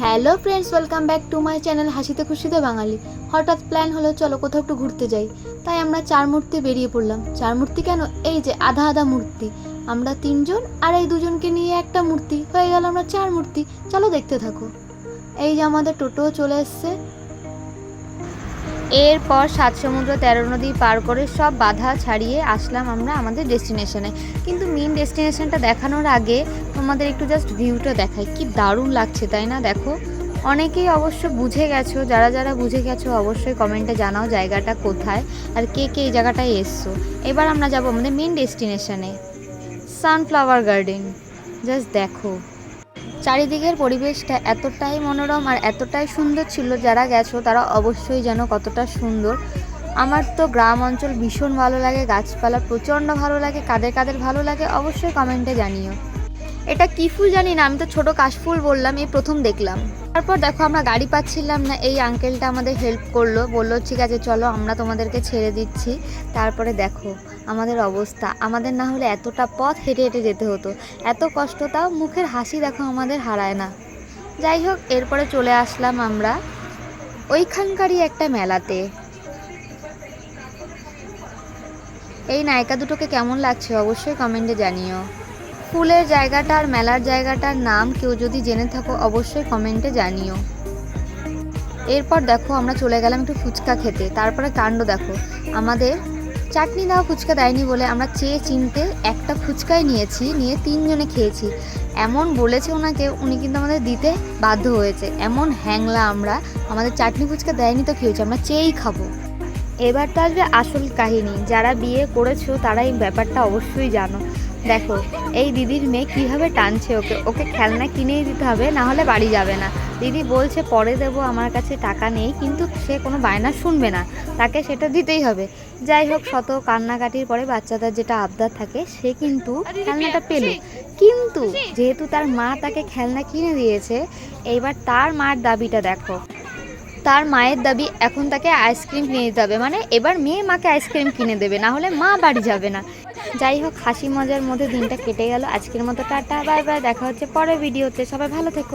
Hello friends, welcome back to my channel হাসিতে খুশিতে বাঙালি। হঠাৎ প্ল্যান হলো চলো কোথাও একটু ঘুরতে যাই। তাই আমরা চার মূর্তি বেরিয়ে পড়লাম। চার মূর্তি কেন, এই যে আধা আধা মূর্তি, আমরা তিনজন আর এই দুজনকে নিয়ে একটা মূর্তি, হয়ে গেল আমরা চার মূর্তি। চলো দেখতে থাকো। এই যে আমাদের টোটো চলে এসছে। এরপর 7 সমুদ্র 13 নদী পার করে সব বাধা ছাড়িয়ে আসলাম আমরা আমাদের ডেস্টিনেশনে। কিন্তু মেন ডেস্টিনেশনটা দেখানোর আগে তোমাদের একটু জাস্ট ভিউটা দেখাই, কি দারুণ লাগছে তাই না? দেখো, অনেকেই অবশ্য বুঝে গেছো, যারা যারা বুঝে গেছো অবশ্যই কমেন্টে জানাও জায়গাটা কোথায় আর কে কে এই জায়গাটায় এসছো। এবার আমরা যাব আমাদের মেন ডেস্টিনেশনে, সানফ্লাওয়ার গার্ডেন। জাস্ট দেখো, চারিদিকের পরিবেশটা এতটাই মনোরম আর এতটাই সুন্দর ছিল, যারা গেছো তারা অবশ্যই জানো কতটা সুন্দর। আমার তো গ্রাম অঞ্চল ভীষণ ভালো লাগে, গাছপালা প্রচণ্ড ভালো লাগে। কাদের কাদের ভালো লাগে অবশ্যই কমেন্টে জানিও। এটা কী ফুল জানি না, আমি তো ছোটো কাশফুল বললাম, এই প্রথম দেখলাম। তারপর দেখো, আমরা গাড়ি পাচ্ছিলাম না, এই আঙ্কেলটা আমাদের হেল্প করলো, বললো ঠিক আছে চলো আমরা তোমাদেরকে ছেড়ে দিচ্ছি। তারপরে দেখো আমাদের অবস্থা, আমাদের না হলে এতটা পথ হেঁটে হেঁটে যেতে হতো, এত কষ্ট, তাও মুখের হাসি দেখো আমাদের হারায় না। যাই হোক, এরপরে চলে আসলাম আমরা ওইখানকারই একটা মেলাতে। এই নায়িকা দুটোকে কেমন লাগছে অবশ্যই কমেন্টে জানিও। ফুলের জায়গাটা আর মেলার জায়গাটার নাম কেউ যদি জেনে থাকো অবশ্যই কমেন্টে জানিও। এরপর দেখো আমরা চলে গেলাম একটু ফুচকা খেতে। তারপরে কাণ্ড দেখো, আমাদের চাটনি দেওয়া ফুচকা দেয়নি বলে আমরা চেয়ে চিনতে একটা ফুচকাই নিয়েছি, নিয়ে 3 জনে খেয়েছি। এমন বলেছে ওনাকে, উনি কিন্তু আমাদের দিতে বাধ্য হয়েছে। এমন হ্যাংলা আমরা, আমাদের চাটনি ফুচকা দেয়নি তো কী হয়েছে, আমরা চেয়েই খাবো। এবার তো আসবে আসল কাহিনী, যারা বিয়ে করেছো তারা এই ব্যাপারটা অবশ্যই জানো। দেখো এই দিদির মেয়ে কীভাবে টানছে ওকে, ওকে খেলনা কিনেই দিতে হবে, না হলে বাড়ি যাবে না। দিদি বলছে পরে দেবো, আমার কাছে টাকা নেই, কিন্তু সে কোনো বায়না শুনবে না, তাকে সেটা দিতেই হবে। যাই হোক, শত কান্নাকাটির পরে বাচ্চাদের যেটা আবদার থাকে, সে কিন্তু খেলনাটা পেল। কিন্তু যেহেতু তার মা তাকে খেলনা কিনে দিয়েছে, এইবার তার মার দাবিটা দেখো। তার মায়ের দাবি এখন তাকে আইসক্রিম কিনে দিতে হবে, মানে এবার মেয়ে মাকে আইসক্রিম কিনে দেবে, না হলে মা বাড়ি যাবে না। যাই হোক, হাসি মজার মধ্যে দিনটা কেটে গেল। আজকের মতো টাটা, বাই বাই, দেখা হচ্ছে পরের ভিডিওতে। সবাই ভালো থেকো।